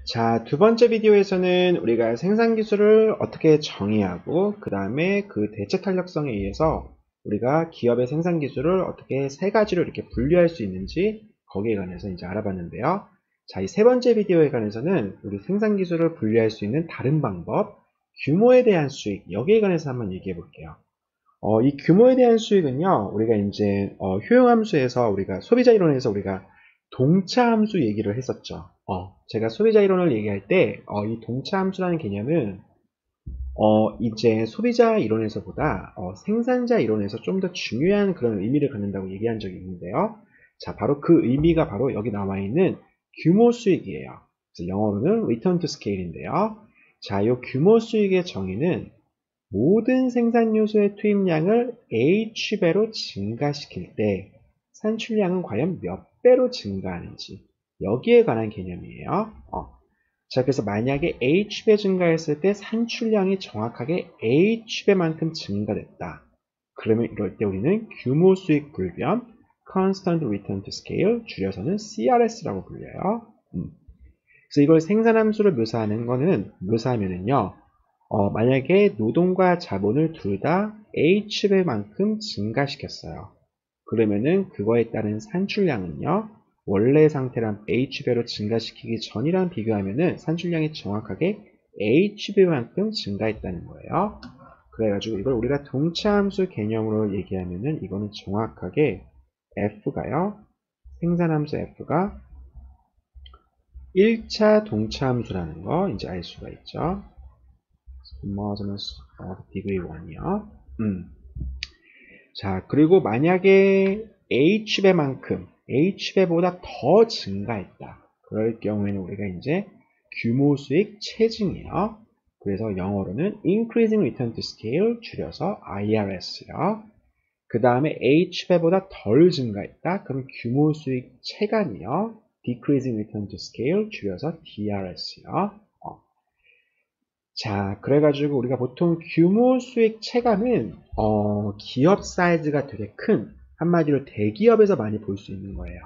자, 두 번째 비디오에서는 우리가 생산 기술을 어떻게 정의하고 그 다음에 그 대체 탄력성에 의해서 우리가 기업의 생산 기술을 어떻게 세 가지로 이렇게 분류할 수 있는지 거기에 관해서 이제 알아봤는데요. 자, 이 세 번째 비디오에 관해서는 우리 생산 기술을 분류할 수 있는 다른 방법, 규모에 대한 수익, 여기에 관해서 한번 얘기해 볼게요. 이 규모에 대한 수익은요, 우리가 이제 효용함수에서 우리가 소비자 이론에서 우리가 동차 함수 얘기를 했었죠. 제가 소비자 이론을 얘기할 때, 이 동차 함수라는 개념은 이제 소비자 이론에서보다 생산자 이론에서 좀 더 중요한 그런 의미를 갖는다고 얘기한 적이 있는데요. 자, 바로 그 의미가 바로 여기 나와 있는 규모 수익이에요. 그래서 영어로는 return to scale인데요. 자, 이 규모 수익의 정의는 모든 생산 요소의 투입량을 H배로 증가시킬 때 산출량은 과연 몇 배로 증가하는지 여기에 관한 개념이에요. 자, 그래서 만약에 H배 증가했을 때 산출량이 정확하게 H배만큼 증가됐다. 그러면 이럴 때 우리는 규모 수익 불변 Constant Return to Scale, 줄여서는 CRS라고 불려요. 그래서 이걸 생산함수로 묘사하면은요, 만약에 노동과 자본을 둘 다 H배만큼 증가시켰어요. 그러면은 그거에 따른 산출량은요, 원래 상태랑 H배로 증가시키기 전이랑 비교하면은 산출량이 정확하게 H배만큼 증가했다는 거예요. 그래가지고 이걸 우리가 동차함수 개념으로 얘기하면은 이거는 정확하게 F가요, 생산함수 F가 1차 동차함수라는 거 이제 알 수가 있죠. Homogeneous of degree 1이요. 자, 그리고 만약에 H배보다 더 증가했다. 그럴 경우에는 우리가 이제 규모 수익 체증이요. 그래서 영어로는 Increasing Return to Scale, 줄여서 IRS요. 그 다음에 H배보다 덜 증가했다. 그럼 규모 수익 체감이요. Decreasing Return to Scale, 줄여서 DRS요. 자, 그래가지고 우리가 보통 규모 수익 체감은 기업 사이즈가 되게 큰, 한마디로 대기업에서 많이 볼 수 있는 거예요.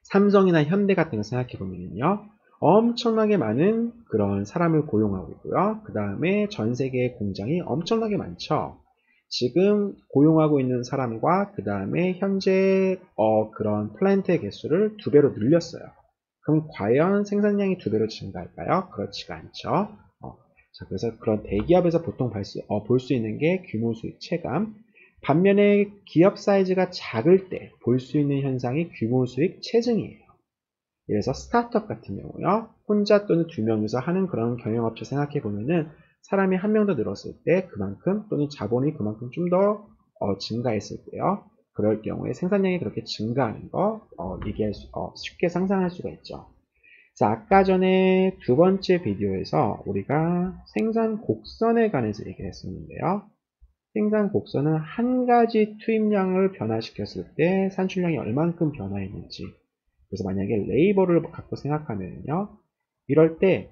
삼성이나 현대 같은 거 생각해 보면요, 엄청나게 많은 그런 사람을 고용하고 있고요. 그 다음에 전 세계의 공장이 엄청나게 많죠. 지금 고용하고 있는 사람과 그 다음에 현재 그런 플랜트의 개수를 2배로 늘렸어요. 그럼 과연 생산량이 2배로 증가할까요? 그렇지가 않죠. 자, 그래서 그런 대기업에서 보통 볼 수 있는 게 규모 수익 체감. 반면에 기업 사이즈가 작을 때 볼 수 있는 현상이 규모 수익 체증이에요. 그래서 스타트업 같은 경우요, 혼자 또는 2명이서 하는 그런 경영업체 생각해 보면은 사람이 1명 더 늘었을 때 그만큼 또는 자본이 그만큼 좀 더 증가했을 때요. 그럴 경우에 생산량이 그렇게 증가하는 거 쉽게 상상할 수가 있죠. 자, 아까 전에 두 번째 비디오에서 우리가 생산 곡선에 관해서 얘기를 했었는데요. 생산 곡선은 한 가지 투입량을 변화시켰을 때 산출량이 얼만큼 변화했는지. 그래서 만약에 레이버를 갖고 생각하면요. 이럴 때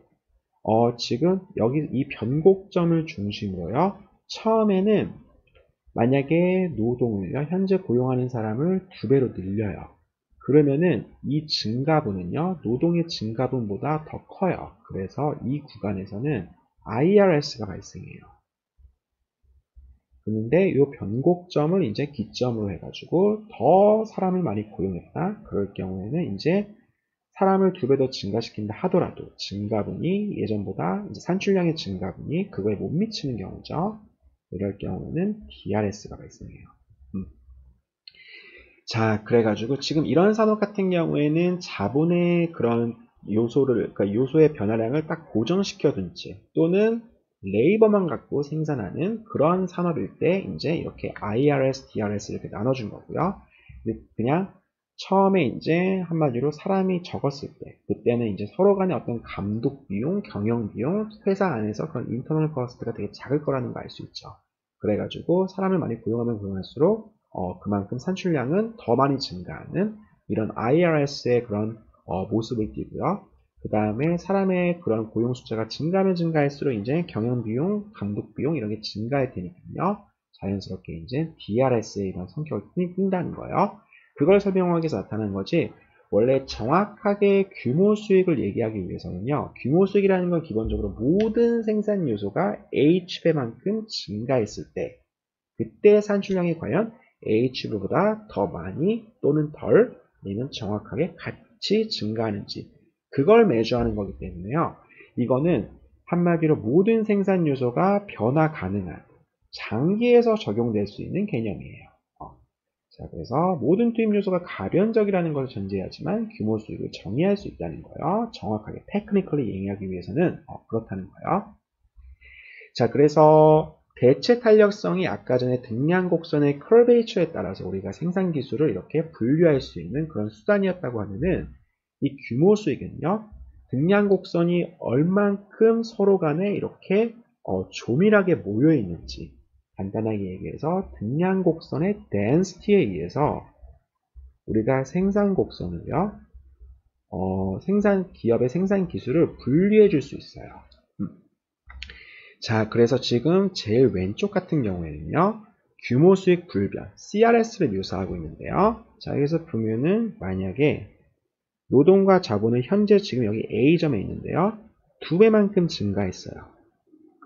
지금 여기 이 변곡점을 중심으로요. 처음에는 만약에 노동을요, 현재 고용하는 사람을 2배로 늘려요. 그러면은 이 증가분은요, 노동의 증가분보다 더 커요. 그래서 이 구간에서는 IRS가 발생해요. 그런데 이 변곡점을 이제 기점으로 해가지고 더 사람을 많이 고용했다. 그럴 경우에는 이제 사람을 2배 더 증가시킨다 하더라도 증가분이 예전보다 이제 산출량의 증가분이 그거에 못 미치는 경우죠. 이럴 경우는 DRS가 발생해요. 자, 그래가지고 지금 이런 산업 같은 경우에는 자본의 그런 그러니까 요소의 변화량을 딱 고정시켜둔 채 또는 레이버만 갖고 생산하는 그런 산업일 때 이제 이렇게 IRS, DRS 이렇게 나눠준 거고요. 그냥 처음에 이제 한마디로 사람이 적었을 때 그때는 이제 서로 간의 어떤 감독 비용, 경영 비용, 회사 안에서 그런 인터널 코스트가 되게 작을 거라는 거 알 수 있죠. 그래가지고 사람을 많이 고용하면 고용할수록 그만큼 산출량은 더 많이 증가하는 이런 IRS의 그런 모습을 띠고요. 그 다음에 사람의 그런 고용 숫자가 증가하면 증가할수록 이제 경영 비용, 감독 비용 이런 게 증가할 테니까요. 자연스럽게 이제 DRS의 이런 성격을 띈다는 거예요. 그걸 설명하기 위해서 나타나는 거지. 원래 정확하게 규모 수익을 얘기하기 위해서는요, 규모 수익이라는 건 기본적으로 모든 생산 요소가 H배만큼 증가했을 때, 그때 산출량이 과연 H배보다 더 많이 또는 덜, 아니면 정확하게 같이 증가하는지, 그걸 매주하는 거기 때문에요. 이거는 한마디로 모든 생산 요소가 변화 가능한 장기에서 적용될 수 있는 개념이에요. 자, 그래서 모든 투입 요소가 가변적이라는 것을 전제하지만 규모 수익을 정의할 수 있다는 거예요. 정확하게 테크니컬리 얘기하기 위해서는 그렇다는 거예요. 자, 그래서 대체 탄력성이 아까 전에 등량 곡선의 커베이처에 따라서 우리가 생산 기술을 이렇게 분류할 수 있는 그런 수단이었다고 하면은 이 규모 수익은요, 등량 곡선이 얼만큼 서로 간에 이렇게 조밀하게 모여 있는지, 간단하게 얘기해서 등량 곡선의 density에 의해서 우리가 생산 곡선을요, 기업의 생산 기술을 분류해 줄 수 있어요. 자, 그래서 지금 제일 왼쪽 같은 경우에는요, 규모 수익 불변, CRS를 묘사하고 있는데요. 자, 여기서 보면은 만약에 노동과 자본은 현재 지금 여기 A점에 있는데요. 2배만큼 증가했어요.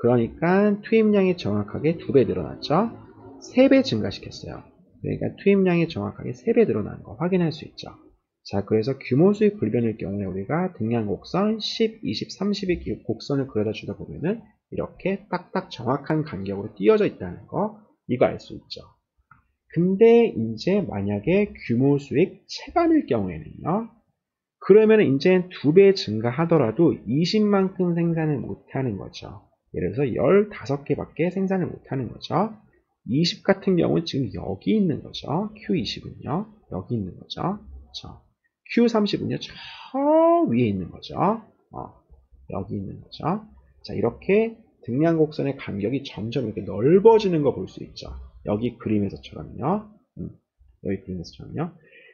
그러니까 투입량이 정확하게 2배 늘어났죠. 3배 증가시켰어요. 그러니까 투입량이 정확하게 3배 늘어난 거 확인할 수 있죠. 자, 그래서 규모 수익 불변일 경우에 우리가 등량 곡선 10, 20, 30의 곡선을 그려다 주다 보면은 이렇게 딱딱 정확한 간격으로 띄어져 있다는 거, 이거 알 수 있죠. 근데 이제 만약에 규모 수익 체감일 경우에는요, 그러면 이제 2배 증가하더라도 20만큼 생산을 못하는 거죠. 예를 들어서 15개밖에 생산을 못하는 거죠. 20 같은 경우는 지금 여기 있는 거죠. Q20은요. 여기 있는 거죠. 그렇죠. Q30은요. 저 위에 있는 거죠. 여기 있는 거죠. 자, 이렇게 등량 곡선의 간격이 점점 이렇게 넓어지는 거 볼 수 있죠. 여기 그림에서처럼요. 여기 그림에서처럼요.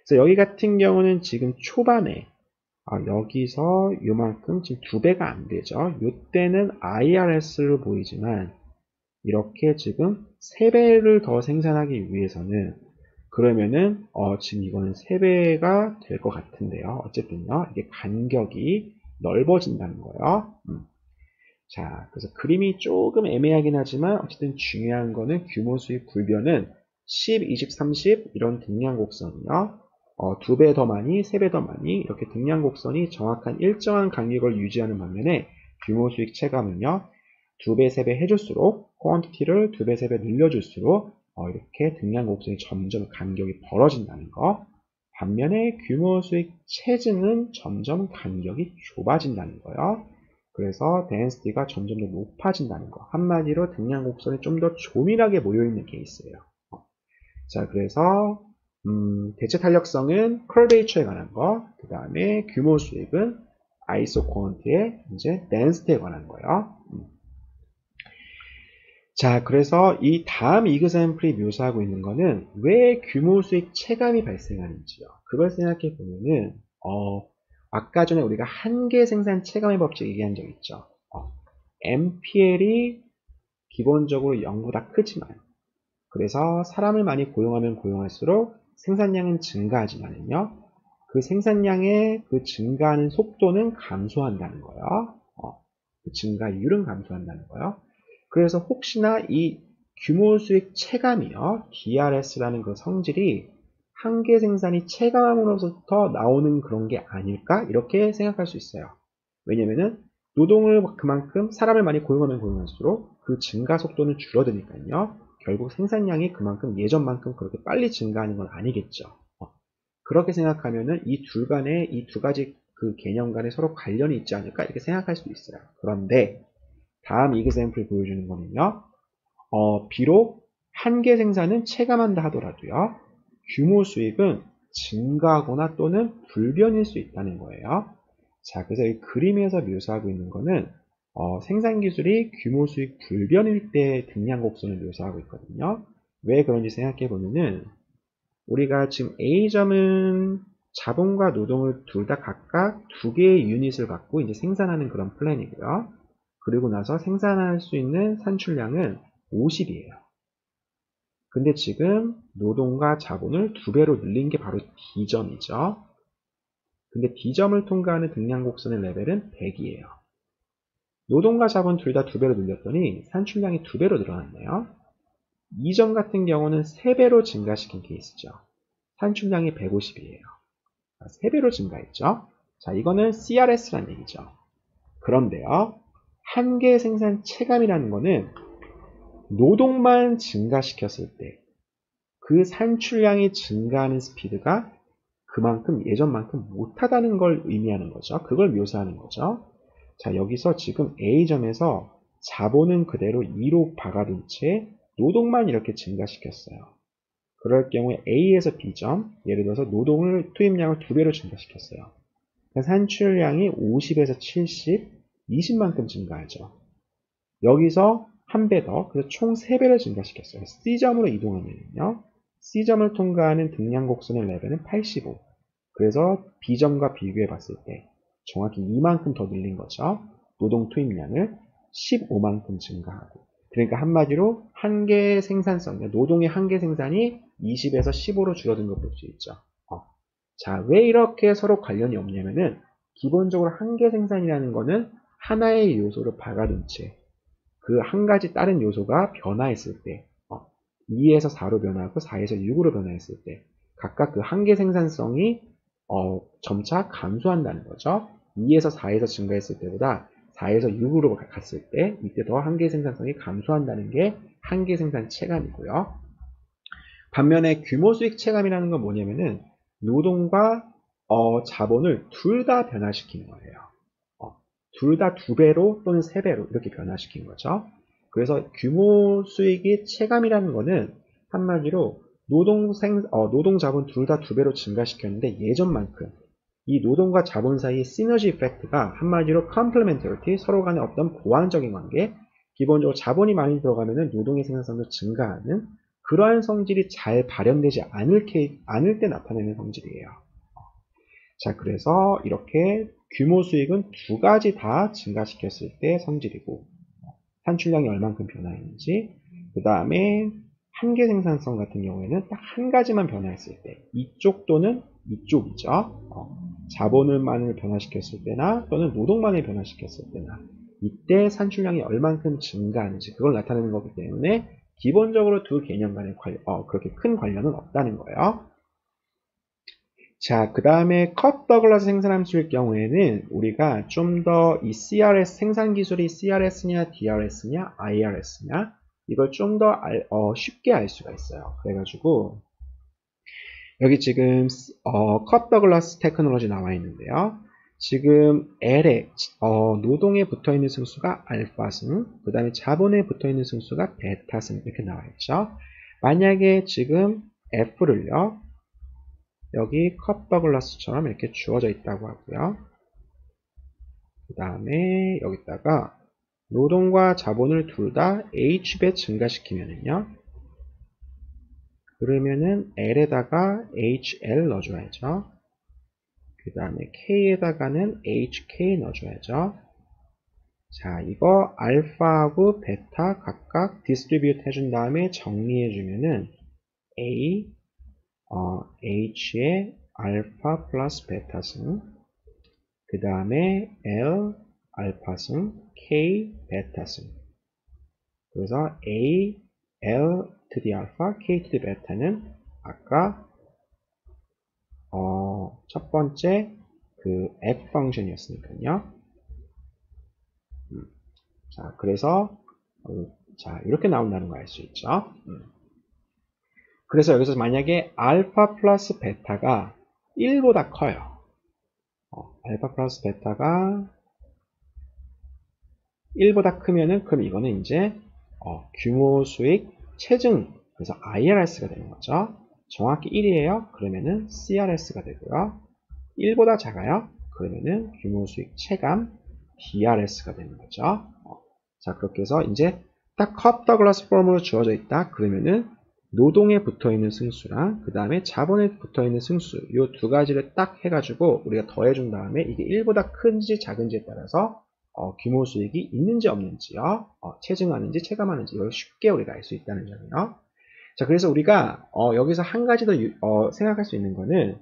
그래서 여기 같은 경우는 지금 초반에 여기서 요만큼 지금 2배가 안 되죠. 요때는 IRS로 보이지만 이렇게 지금 3배를 더 생산하기 위해서는 그러면은 지금 이거는 3배가 될 것 같은데요. 어쨌든요. 이게 간격이 넓어진다는 거예요. 자, 그래서 그림이 조금 애매하긴 하지만 어쨌든 중요한 거는 규모 수익 불변은 10, 20, 30 이런 등량 곡선이요. 2배 더 많이, 3배 더 많이 이렇게 등량 곡선이 정확한 일정한 간격을 유지하는 반면에 규모 수익 체감은요. 2배, 3배 해줄수록 퀀티티를 2배, 3배 늘려줄수록 이렇게 등량 곡선이 점점 간격이 벌어진다는 거. 반면에 규모 수익 체증은 점점 간격이 좁아진다는 거예요. 그래서 density가 점점 더 높아진다는 거. 한마디로 등량 곡선이 좀 더 조밀하게 모여있는 케이스예요. 자, 그래서 대체 탄력성은 curvature에 관한 거, 그 다음에 규모 수익은 isoquant의 이제 density에 관한 거예요. 자, 그래서 이 다음 example이 묘사하고 있는 거는 왜 규모 수익 체감이 발생하는지요. 그걸 생각해 보면은 아까 전에 우리가 한계 생산 체감의 법칙 얘기한 적 있죠. MPL이 기본적으로 0보다 크지만 그래서 사람을 많이 고용하면 고용할수록 생산량은 증가하지만요. 그 생산량의 그 증가하는 속도는 감소한다는 거예요. 그 증가율은 감소한다는 거예요. 그래서 혹시나 이 규모 수익 체감이요. DRS라는 그 성질이 한계 생산이 체감함으로부터 나오는 그런 게 아닐까? 이렇게 생각할 수 있어요. 왜냐면은 노동을 그만큼 사람을 많이 고용하면 고용할수록 그 증가 속도는 줄어드니까요. 결국 생산량이 그만큼 예전만큼 그렇게 빨리 증가하는 건 아니겠죠. 그렇게 생각하면은 이 둘 간에 이 두 가지 그 개념 간에 서로 관련이 있지 않을까 이렇게 생각할 수 있어요. 그런데 다음 example 보여주는 거는요. 비록 한계 생산은 체감한다 하더라도요. 규모 수익은 증가하거나 또는 불변일 수 있다는 거예요. 자, 그래서 이 그림에서 묘사하고 있는 거는 생산 기술이 규모 수익 불변일 때 등량 곡선을 묘사하고 있거든요. 왜 그런지 생각해 보면은 우리가 지금 A점은 자본과 노동을 둘 다 각각 2개의 유닛을 갖고 이제 생산하는 그런 플랜이고요. 그리고 나서 생산할 수 있는 산출량은 50이에요. 근데 지금 노동과 자본을 2배로 늘린 게 바로 D점이죠. 근데 D점을 통과하는 등량 곡선의 레벨은 100이에요. 노동과 자본 둘 다 2배로 늘렸더니 산출량이 2배로 늘어났네요. E점 같은 경우는 3배로 증가시킨 케이스죠. 산출량이 150이에요. 3배로 증가했죠. 자, 이거는 CRS란 얘기죠. 그런데요, 한계 생산 체감이라는 거는 노동만 증가시켰을 때 그 산출량이 증가하는 스피드가 그만큼 예전만큼 못하다는 걸 의미하는 거죠. 그걸 묘사하는 거죠. 자, 여기서 지금 A점에서 자본은 그대로 2로 박아둔 채 노동만 이렇게 증가시켰어요. 그럴 경우에 A에서 B점, 예를 들어서 노동을 투입량을 2배로 증가시켰어요. 산출량이 50에서 70, 20만큼 증가하죠. 여기서 한 배 더, 그래서 총 3배를 증가시켰어요. C점으로 이동하면요. C점을 통과하는 등량 곡선의 레벨은 85. 그래서 B점과 비교해 봤을 때 정확히 이만큼 더 늘린 거죠. 노동 투입량을 15만큼 증가하고. 그러니까 한마디로 한계 생산성, 노동의 한계 생산이 20에서 15로 줄어든 걸 볼 수 있죠. 자, 왜 이렇게 서로 관련이 없냐면은 기본적으로 한계 생산이라는 거는 하나의 요소를 박아둔 채 그 한 가지 다른 요소가 변화했을 때 2에서 4로 변화하고 4에서 6으로 변화했을 때 각각 그 한계 생산성이 점차 감소한다는 거죠. 2에서 4에서 증가했을 때보다 4에서 6으로 갔을 때 이때 더 한계 생산성이 감소한다는 게 한계 생산 체감이고요. 반면에 규모 수익 체감이라는 건 뭐냐면은 노동과 자본을 둘 다 변화시키는 거예요. 둘 다 2배로 또는 3배로 이렇게 변화시킨 거죠. 그래서 규모 수익이 체감이라는 거는 한마디로 노동 자본 둘 다 2배로 증가시켰는데 예전만큼 이 노동과 자본 사이의 시너지 이펙트가 한마디로 complementarity, 서로 간의 어떤 보완적인 관계, 기본적으로 자본이 많이 들어가면은 노동의 생산성도 증가하는 그러한 성질이 잘 발현되지 않을 때 나타내는 성질이에요. 자, 그래서 이렇게 규모 수익은 2가지 다 증가시켰을 때 성질이고, 산출량이 얼만큼 변화했는지, 그 다음에 한계 생산성 같은 경우에는 딱 한 가지만 변화했을 때, 이쪽 또는 이쪽이죠. 자본을만을 변화시켰을 때나 또는 노동만을 변화시켰을 때나 이때 산출량이 얼만큼 증가하는지 그걸 나타내는 거기 때문에 기본적으로 두 개념 간에 그렇게 큰 관련은 없다는 거예요. 자, 그 다음에 컷 더글라스 생산함수일 경우에는 우리가 좀 더 이 CRS 생산 기술이 CRS냐 DRS냐 IRS냐 이걸 좀 더 쉽게 알 수가 있어요. 그래가지고 여기 지금 컷 더글라스 테크놀로지 나와 있는데요. 지금 L에 노동에 붙어있는 승수가 알파승, 그 다음에 자본에 붙어있는 승수가 베타승 이렇게 나와 있죠. 만약에 지금 F를요. 여기 컷 더글라스처럼 이렇게 주어져 있다고 하고요. 그 다음에 여기다가 노동과 자본을 둘 다 H배 증가시키면은요. 그러면은 L에다가 HL 넣어줘야죠. 그 다음에 K에다가는 HK 넣어줘야죠. 자, 이거 알파하고 베타 각각 디스트리뷰트 해준 다음에 정리해주면은 A, H의 알파 플러스 베타승, 그 다음에 L, 알파승, K, 베타승. 그래서 A, L to the alpha, K to the beta는 아까 첫 번째 그 F 펑션이었으니까요. 자, 그래서 자, 이렇게 나온다는 거 알 수 있죠. 그래서 여기서 만약에 알파 플러스 베타가 1보다 커요. 알파 플러스 베타가 1보다 크면은 그럼 이거는 이제 규모 수익 체증, 그래서 IRS가 되는 거죠. 정확히 1이에요. 그러면은 CRS가 되고요. 1보다 작아요. 그러면은 규모 수익 체감 DRS가 되는 거죠. 자, 그렇게 해서 이제 딱 컵 더글라스 폼으로 주어져 있다. 그러면은 노동에 붙어있는 승수랑 그 다음에 자본에 붙어있는 승수 이 두 가지를 딱 해가지고 우리가 더해준 다음에 이게 1보다 큰지 작은지에 따라서 규모 수익이 있는지 없는지요. 체증하는지 체감하는지 이걸 쉽게 우리가 알 수 있다는 점이요. 자, 그래서 우리가 여기서 한 가지 더 생각할 수 있는 거는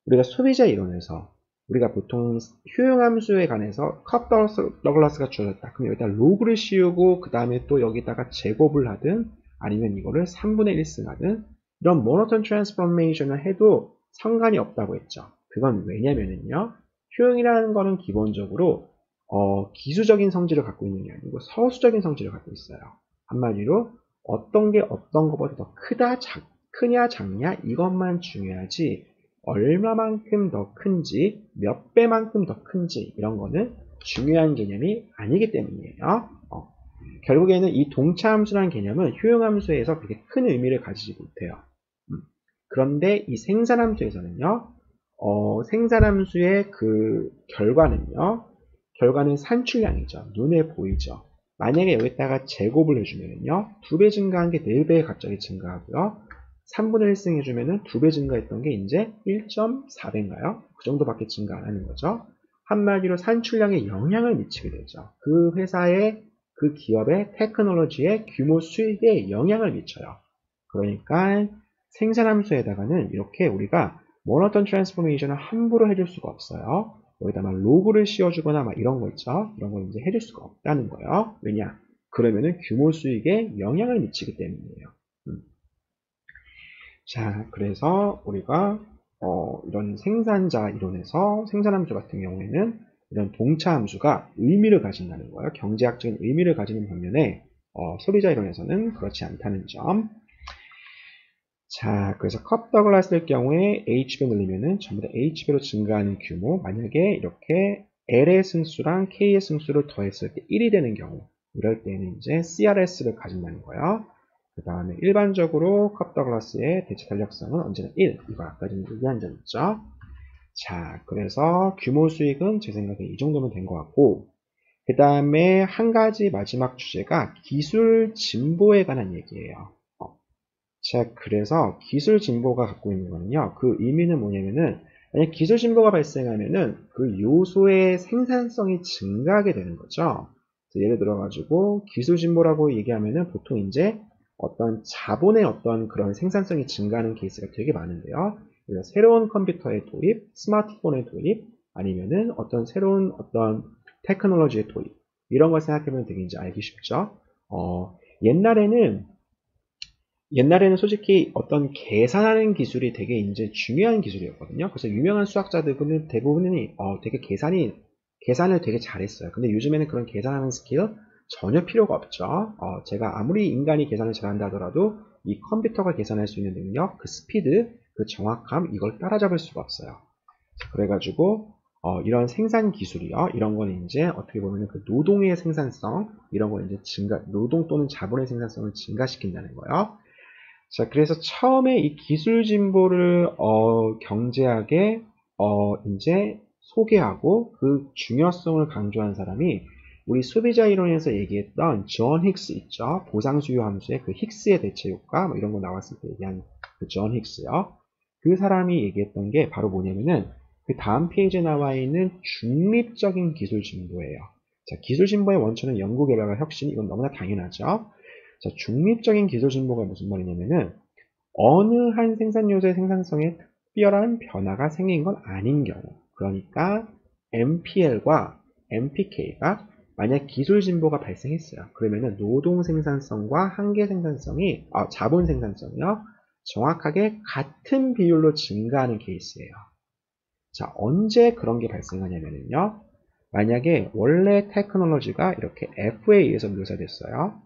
우리가 소비자 이론에서 우리가 보통 효용함수에 관해서 컵 더글라스가 주어졌다. 그럼 여기다 로그를 씌우고 그 다음에 또 여기다가 제곱을 하든 아니면 이거를 3분의 1승 하든 이런 모노톤 트랜스포메이션을 해도 상관이 없다고 했죠. 그건 왜냐면은요. 효용이라는 거는 기본적으로 기수적인 성질을 갖고 있는 게 아니고 서수적인 성질을 갖고 있어요. 한마디로 어떤 게 어떤 것보다 더 크냐 작냐 이것만 중요하지 얼마만큼 더 큰지 몇 배만큼 더 큰지 이런 거는 중요한 개념이 아니기 때문이에요. 결국에는 이 동차함수라는 개념은 효용함수에서 그렇게 큰 의미를 가지지 못해요. 그런데 이 생산함수에서는요. 생산함수의 그 결과는 산출량이죠. 눈에 보이죠. 만약에 여기다가 제곱을 해주면요. 2배 증가한 게 4배 갑자기 증가하고요. 3분의 1승 해주면은 2배 증가했던 게 이제 1.4배인가요? 그 정도밖에 증가 안 하는 거죠. 한마디로 산출량에 영향을 미치게 되죠. 그 회사의, 그 기업의 테크놀로지의 규모 수익에 영향을 미쳐요. 그러니까 생산함수에다가는 이렇게 우리가 모노톤 트랜스포메이션을 함부로 해줄 수가 없어요. 여기다 막 로그를 씌워주거나 막 이런 거 있죠. 이런 걸 이제 해줄 수가 없다는 거예요. 왜냐? 그러면은 규모 수익에 영향을 미치기 때문이에요. 자, 그래서 우리가 이런 생산자 이론에서 생산함수 같은 경우에는 이런 동차함수가 의미를 가진다는 거예요. 경제학적인 의미를 가지는 반면에 소비자 이론에서는 그렇지 않다는 점. 자, 그래서 컵 더글라스일 경우에 H배 늘리면은 전부 다 H배로 증가하는 규모, 만약에 이렇게 L의 승수랑 K의 승수를 더했을 때 1이 되는 경우, 이럴 때는 이제 CRS를 가진다는 거예요. 그 다음에 일반적으로 컵 더글라스의 대체 탄력성은 언제나 1. 이거 아까 전에 얘기한 점 있죠. 자, 그래서 규모 수익은 제 생각에 이 정도면 된 것 같고, 그 다음에 한 가지 마지막 주제가 기술 진보에 관한 얘기예요. 자, 그래서 기술 진보가 갖고 있는 거는요, 그 의미는 뭐냐면은, 만약 기술 진보가 발생하면은 그 요소의 생산성이 증가하게 되는 거죠. 예를 들어가지고 기술 진보라고 얘기하면은 보통 이제 어떤 자본의 어떤 그런 생산성이 증가하는 케이스가 되게 많은데요. 그래서 새로운 컴퓨터의 도입, 스마트폰의 도입, 아니면은 어떤 새로운 어떤 테크놀로지의 도입, 이런 걸 생각해보면 되게 이제 알기 쉽죠. 옛날에는 솔직히 어떤 계산하는 기술이 되게 이제 중요한 기술이었거든요. 그래서 유명한 수학자들은 대부분이 되게 계산을 되게 잘했어요. 근데 요즘에는 그런 계산하는 스킬 전혀 필요가 없죠. 제가 아무리 인간이 계산을 잘한다 하더라도 이 컴퓨터가 계산할 수 있는 능력, 그 스피드, 그 정확함, 이걸 따라잡을 수가 없어요. 그래가지고 이런 생산 기술이요. 이런 거는 이제 어떻게 보면 그 노동의 생산성, 이런 거 이제 노동 또는 자본의 생산성을 증가시킨다는 거예요. 자, 그래서 처음에 이 기술 진보를 경제학에 이제 소개하고 그 중요성을 강조한 사람이 우리 소비자 이론에서 얘기했던 존 힉스 있죠. 보상 수요 함수의 그 힉스의 대체 효과 뭐 이런 거 나왔을 때 얘기한 그 존 힉스요. 그 사람이 얘기했던 게 바로 뭐냐면은 그 다음 페이지에 나와 있는 중립적인 기술 진보예요. 자, 기술 진보의 원천은 연구 개발과 혁신, 이건 너무나 당연하죠. 자, 중립적인 기술 진보가 무슨 말이냐면은 어느 한 생산 요소의 생산성에 특별한 변화가 생긴 건 아닌 경우, 그러니까 MPL과 MPK가 만약 기술 진보가 발생했어요. 그러면은 노동 생산성과 한계 생산성이 자본 생산성이요 정확하게 같은 비율로 증가하는 케이스예요. 자, 언제 그런 게 발생하냐면요. 만약에 원래 테크놀로지가 이렇게 F에 의해서 묘사됐어요.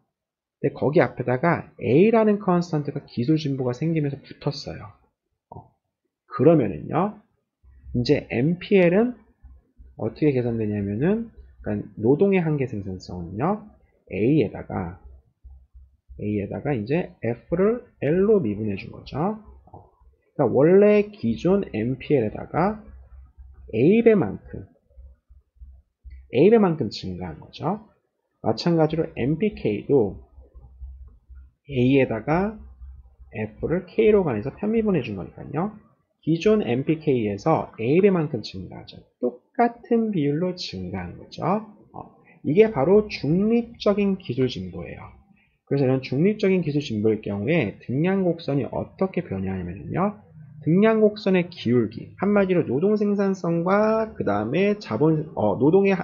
근데 거기 앞에다가 A라는 컨스턴트가 기술 진보가 생기면서 붙었어요. 그러면은요, 이제 MPL은 어떻게 계산되냐면은, 그러니까 노동의 한계 생산성은요, A에다가 이제 F를 L로 미분해 준 거죠. 그러니까 원래 기존 MPL에다가 A배만큼 증가한 거죠. 마찬가지로 MPK도 A에다가 F를 K로 관해서 편미분해 준 거니까요. 기존 MPK에서 A배만큼 증가하죠. 똑같은 비율로 증가한 거죠. 이게 바로 중립적인 기술 진보예요. 그래서 이런 중립적인 기술 진보일 경우에 등량 곡선이 어떻게 변하냐면요. 등량 곡선의 기울기, 한마디로 노동 생산성과 그 다음에 노동의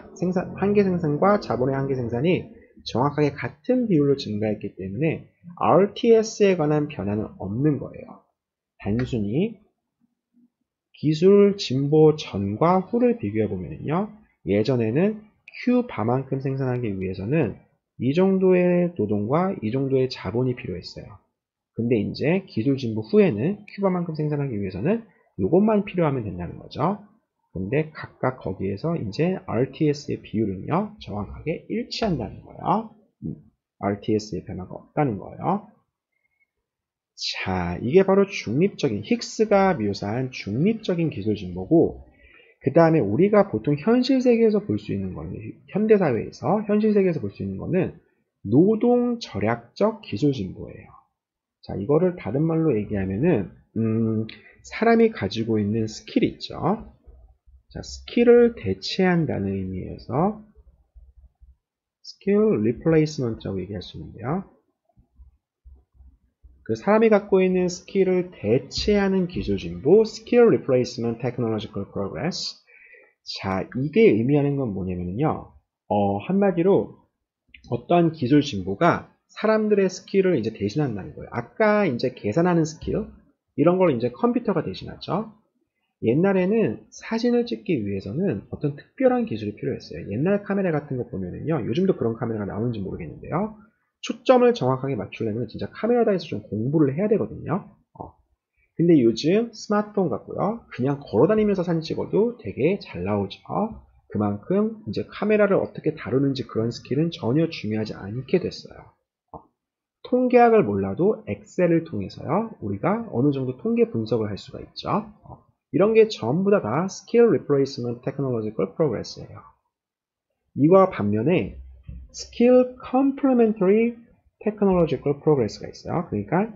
한계 생산과 자본의 한계 생산이 정확하게 같은 비율로 증가했기 때문에 RTS에 관한 변화는 없는 거예요. 단순히 기술 진보 전과 후를 비교해 보면요, 예전에는 Q바만큼 생산하기 위해서는 이 정도의 노동과 이 정도의 자본이 필요했어요. 근데 이제 기술 진보 후에는 Q바만큼 생산하기 위해서는 이것만 필요하면 된다는 거죠. 근데 각각 거기에서 이제 RTS의 비율은요, 정확하게 일치한다는 거예요. RTS의 변화가 없다는 거예요. 자, 이게 바로 중립적인, 힉스가 묘사한 중립적인 기술 진보고, 그 다음에 우리가 보통 현실 세계에서 볼 수 있는 거는, 현대사회에서 현실 세계에서 볼 수 있는 거는 노동 절약적 기술 진보예요. 자, 이거를 다른 말로 얘기하면은, 사람이 가지고 있는 스킬이 있죠. 자, 스킬을 대체한다는 의미에서 스킬 리플레이스먼트라고 얘기할 수 있는데요. 그 사람이 갖고 있는 스킬을 대체하는 기술 진보, Skill Replacement Technological Progress. 자, 이게 의미하는 건 뭐냐면요. 한마디로 어떠한 기술 진보가 사람들의 스킬을 이제 대신한다는 거예요. 아까 이제 계산하는 스킬, 이런 걸 이제 컴퓨터가 대신하죠. 옛날에는 사진을 찍기 위해서는 어떤 특별한 기술이 필요했어요. 옛날 카메라 같은 거 보면은요, 요즘도 그런 카메라가 나오는지 모르겠는데요. 초점을 정확하게 맞추려면 진짜 카메라다에서 좀 공부를 해야 되거든요. 근데 요즘 스마트폰 같고요. 그냥 걸어다니면서 사진 찍어도 되게 잘 나오죠. 그만큼 이제 카메라를 어떻게 다루는지 그런 스킬은 전혀 중요하지 않게 됐어요. 통계학을 몰라도 엑셀을 통해서요, 우리가 어느 정도 통계 분석을 할 수가 있죠. 이런 게 전부 다 Skill Replacement Technological Progress예요. 이와 반면에 Skill Complementary Technological Progress가 있어요. 그러니까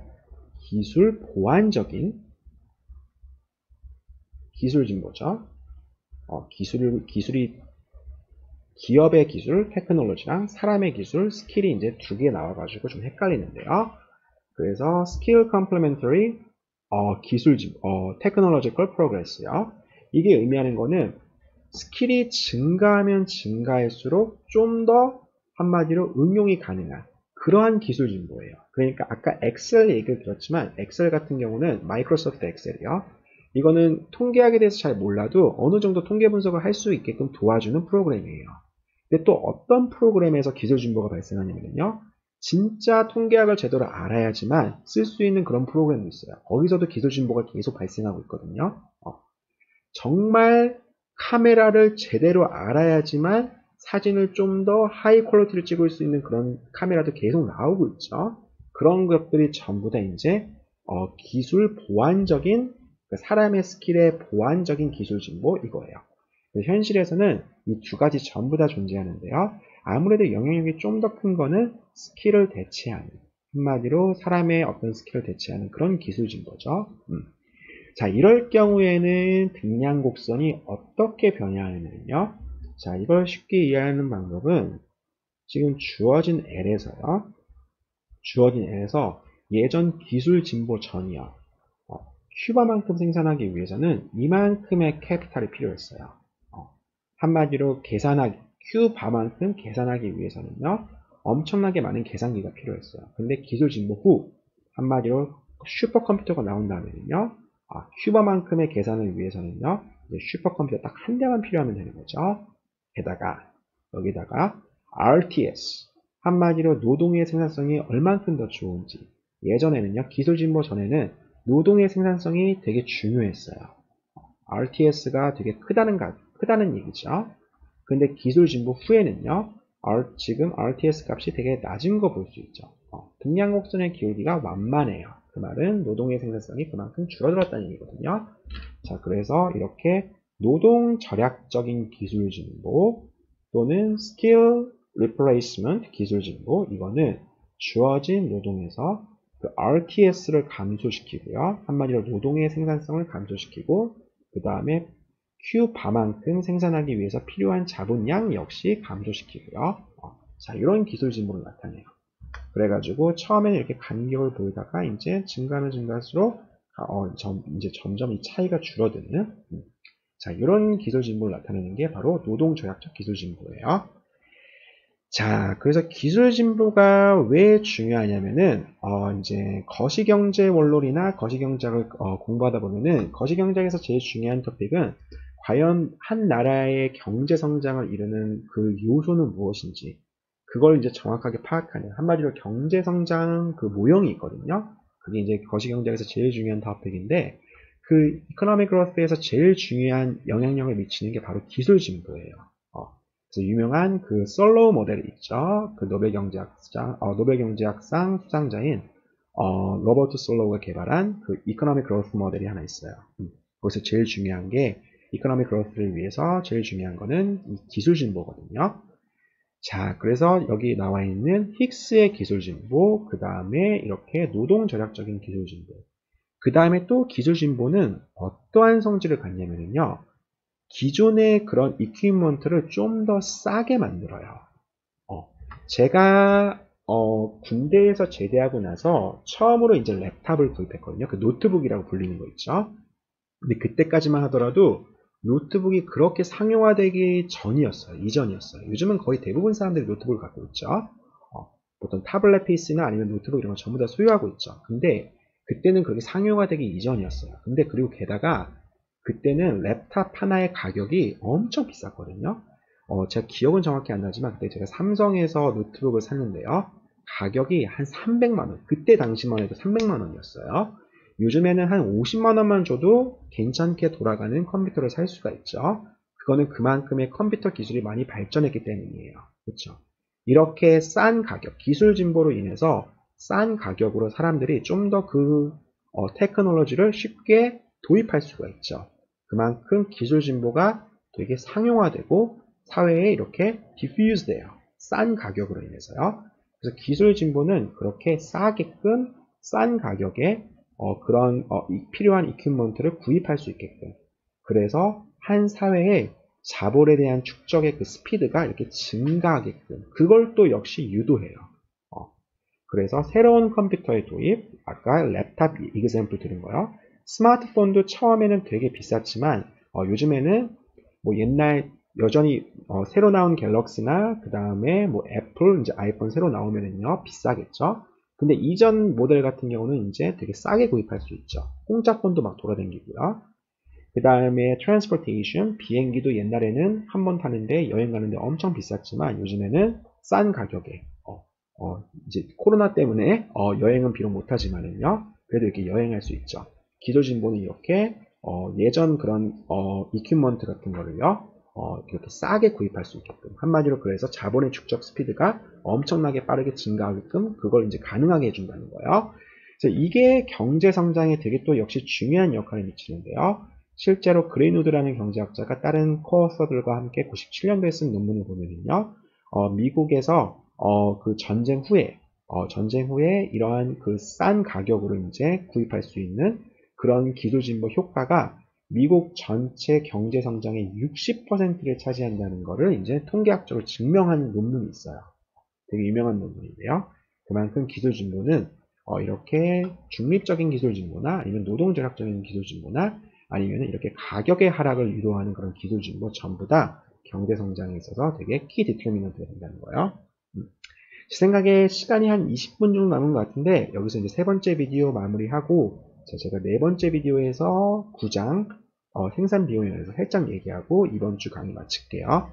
기술 보완적인 기술 진보죠. 기술이 기업의 기술, 테크놀로지랑 사람의 기술, 스킬이 이제 두 개 나와가지고 좀 헷갈리는데요. 그래서 Skill Complementary 기술 진보, Technological Progress요. 이게 의미하는 거는 스킬이 증가하면 증가할수록 좀 더 한마디로 응용이 가능한 그러한 기술 진보예요. 그러니까 아까 엑셀 얘기를 들었지만 엑셀 같은 경우는 마이크로소프트 엑셀이요. 이거는 통계학에 대해서 잘 몰라도 어느 정도 통계 분석을 할 수 있게끔 도와주는 프로그램이에요. 근데 또 어떤 프로그램에서 기술 진보가 발생하냐면요. 진짜 통계학을 제대로 알아야지만 쓸 수 있는 그런 프로그램도 있어요. 거기서도 기술 진보가 계속 발생하고 있거든요. 정말 카메라를 제대로 알아야지만 사진을 좀 더 하이 퀄리티를 찍을 수 있는 그런 카메라도 계속 나오고 있죠. 그런 것들이 전부 다 이제 기술 보완적인, 사람의 스킬의 보완적인 기술 진보 이거예요. 현실에서는 이 두 가지 전부 다 존재하는데요. 아무래도 영향력이 좀 더 큰 거는 스킬을 대체하는, 한마디로 사람의 어떤 스킬을 대체하는 그런 기술 진보죠. 자, 이럴 경우에는 등량 곡선이 어떻게 변화하느냐면요. 자, 이걸 쉽게 이해하는 방법은 지금 주어진 L에서요. 주어진 L에서 예전 기술 진보 전이요. 큐바만큼 생산하기 위해서는 이만큼의 캐피탈이 필요했어요. 한마디로 큐바만큼 계산하기 위해서는요. 엄청나게 많은 계산기가 필요했어요. 근데 기술 진보 후 한마디로 슈퍼컴퓨터가 나온 다음에는요. 큐바만큼의 계산을 위해서는요. 이제 슈퍼컴퓨터 딱 한 대만 필요하면 되는 거죠. 게다가 여기다가 RTS, 한마디로 노동의 생산성이 얼만큼 더 좋은지. 예전에는요. 기술 진보 전에는 노동의 생산성이 되게 중요했어요. RTS가 되게 크다는 얘기죠. 근데 기술 진보 후에는요. 지금 RTS 값이 되게 낮은 거 볼 수 있죠. 등량 곡선의 기울기가 완만해요. 그 말은 노동의 생산성이 그만큼 줄어들었다는 얘기거든요. 자, 그래서 이렇게 노동 절약적인 기술 진보 또는 Skill Replacement 기술 진보, 이거는 주어진 노동에서 그 RTS를 감소시키고요. 한마디로 노동의 생산성을 감소시키고 그 다음에 Q바만큼 생산하기 위해서 필요한 자본량 역시 감소시키고요. 자, 이런 기술 진보를 나타내요. 그래가지고 처음에는 이렇게 간격을 보이다가 이제 증가하면 증가할수록 이제 점점 이 차이가 줄어드는 자, 이런 기술 진보를 나타내는 게 바로 노동조약적 기술 진보예요. 자, 그래서 기술 진보가 왜 중요하냐면은, 이제 거시경제 원론이나 거시경제학을 공부하다 보면은, 거시경제학에서 제일 중요한 토픽은 과연 한 나라의 경제 성장을 이루는 그 요소는 무엇인지, 그걸 이제 정확하게 파악하는, 한마디로 경제 성장 그 모형이 있거든요. 그게 이제 거시경제학에서 제일 중요한 토픽인데, 그 이코노믹 그로스에서 제일 중요한 영향력을 미치는 게 바로 기술 진보예요. 그래서 유명한 그 솔로우 모델이 있죠. 그 노벨 경제학상 수상자인 로버트 솔로우가 개발한 그 이코노믹 그로스 모델이 하나 있어요. 거기서 제일 중요한 게 이코노믹 그로스를 위해서 제일 중요한 거는 이 기술 진보거든요. 자, 그래서 여기 나와 있는 힉스의 기술 진보, 그 다음에 이렇게 노동 절약적인 기술 진보, 그 다음에 또 기술 진보는 어떠한 성질을 갖냐면요. 기존의 그런 이퀴먼트를 좀 더 싸게 만들어요. 제가 군대에서 제대하고 나서 처음으로 이제 랩탑을 구입했거든요. 그 노트북이라고 불리는 거 있죠. 근데 그때까지만 하더라도 노트북이 그렇게 상용화되기 전이었어요. 이전이었어요. 요즘은 거의 대부분 사람들이 노트북을 갖고 있죠. 보통 타블렛 PC나 아니면 노트북 이런 거 전부 다 소유하고 있죠. 근데 그때는 그렇게 상용화되기 이전이었어요. 근데 그리고 게다가 그때는 랩탑 하나의 가격이 엄청 비쌌거든요. 제가 기억은 정확히 안 나지만 그때 제가 삼성에서 노트북을 샀는데요. 가격이 한 300만원. 그때 당시만 해도 300만원이었어요. 요즘에는 한 50만원만 줘도 괜찮게 돌아가는 컴퓨터를 살 수가 있죠. 그거는 그만큼의 컴퓨터 기술이 많이 발전했기 때문이에요. 그렇죠? 이렇게 싼 가격, 기술 진보로 인해서 싼 가격으로 사람들이 좀 더 그 테크놀로지를 쉽게 도입할 수가 있죠. 그만큼 기술 진보가 되게 상용화되고 사회에 이렇게 디퓨즈 돼요. 싼 가격으로 인해서요. 그래서 기술 진보는 그렇게 싸게끔 싼 가격에 필요한 이퀴먼트를 구입할 수 있게끔, 그래서 한 사회의 자본에 대한 축적의 그 스피드가 이렇게 증가하게끔 그걸 또 역시 유도해요. 그래서 새로운 컴퓨터의 도입, 아까 랩탑 이그샘플 드린 거요. 스마트폰도 처음에는 되게 비쌌지만 요즘에는 뭐 옛날 여전히 새로 나온 갤럭시나 그 다음에 뭐 애플 이제 아이폰 새로 나오면은요 비싸겠죠. 근데 이전 모델 같은 경우는 이제 되게 싸게 구입할 수 있죠. 공짜 폰도 막 돌아다니고요. 그 다음에 transportation, 비행기도 옛날에는 한 번 타는데 여행 가는데 엄청 비쌌지만 요즘에는 싼 가격에 이제 코로나 때문에 여행은 비록 못하지만은요 그래도 이렇게 여행할 수 있죠. 기술 진보는 이렇게 예전 그런 이퀴먼트 같은 거를요 이렇게 싸게 구입할 수 있게끔, 한마디로 그래서 자본의 축적 스피드가 엄청나게 빠르게 증가하게끔 그걸 이제 가능하게 해준다는 거예요. 그래서 이게 경제 성장에 되게 또 역시 중요한 역할을 미치는데요. 실제로 그린우드라는 경제학자가 다른 코어서들과 함께 97년도에 쓴 논문을 보면은요, 미국에서 그 전쟁 후에 이러한 그 싼 가격으로 이제 구입할 수 있는 그런 기술 진보 효과가 미국 전체 경제 성장의 60%를 차지한다는 것을 이제 통계학적으로 증명한 논문이 있어요. 되게 유명한 논문인데요. 그만큼 기술 진보는 이렇게 중립적인 기술 진보나 아니면 노동절약적인 기술 진보나 아니면 이렇게 가격의 하락을 유도하는 그런 기술 진보 전부 다 경제 성장에 있어서 되게 키 디터미넌트가 된다는 거예요. 제 생각에 시간이 한 20분 정도 남은 것 같은데 여기서 이제 세 번째 비디오 마무리하고 제가 네 번째 비디오에서 9장 생산 비용에 대해서 살짝 얘기하고 이번 주 강의 마칠게요.